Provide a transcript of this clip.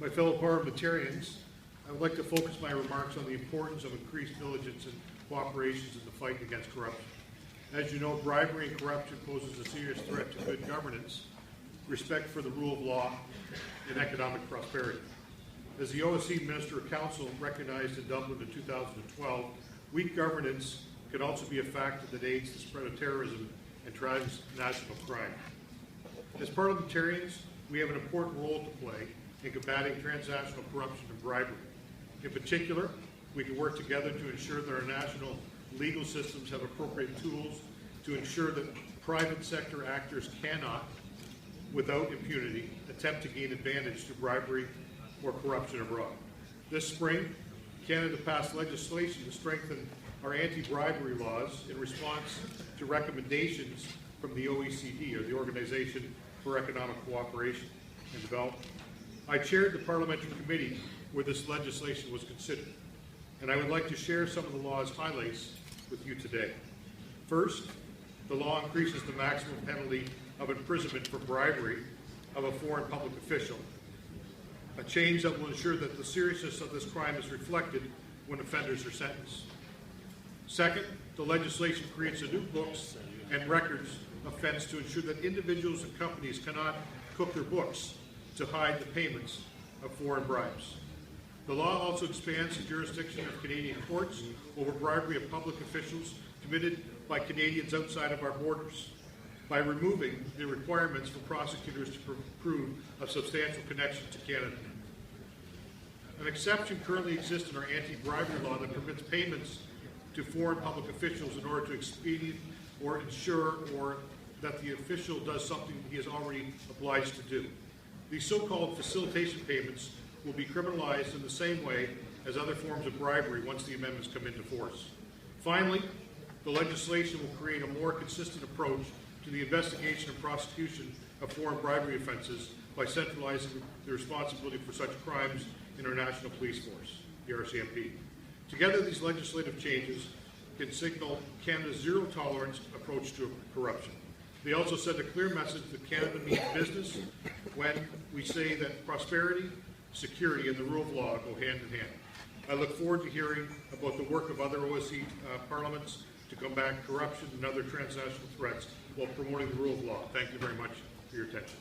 My fellow parliamentarians, I would like to focus my remarks on the importance of increased diligence and cooperation in the fight against corruption. As you know, bribery and corruption poses a serious threat to good governance, respect for the rule of law, and economic prosperity. As the OSCE Minister of Council recognized in Dublin in 2012, weak governance can also be a factor that aids the spread of terrorism and transnational crime. As parliamentarians, we have an important role to play in combating transnational corruption and bribery. In particular, we can work together to ensure that our national legal systems have appropriate tools to ensure that private sector actors cannot, without impunity, attempt to gain advantage through bribery or corruption abroad. This spring, Canada passed legislation to strengthen our anti-bribery laws in response to recommendations from the OECD, or the Organization for Economic Cooperation and Development. I chaired the parliamentary committee where this legislation was considered, and I would like to share some of the law's highlights with you today. First, the law increases the maximum penalty of imprisonment for bribery of a foreign public official, a change that will ensure that the seriousness of this crime is reflected when offenders are sentenced. Second, the legislation creates a new books and records offense to ensure that individuals and companies cannot cook their books to hide the payments of foreign bribes. The law also expands the jurisdiction of Canadian courts over bribery of public officials committed by Canadians outside of our borders, by removing the requirements for prosecutors to prove a substantial connection to Canada. An exception currently exists in our anti-bribery law that permits payments to foreign public officials in order to expedite or ensure that the official does something he is already obliged to do. These so-called facilitation payments will be criminalized in the same way as other forms of bribery once the amendments come into force. Finally, the legislation will create a more consistent approach to the investigation and prosecution of foreign bribery offences by centralizing the responsibility for such crimes in our National Police Force, the RCMP. Together, these legislative changes can signal Canada's zero-tolerance approach to corruption. They also send a clear message that Canada means business when we say that prosperity, security, and the rule of law go hand in hand. I look forward to hearing about the work of other OSCE parliaments to combat corruption and other transnational threats while promoting the rule of law. Thank you very much for your attention.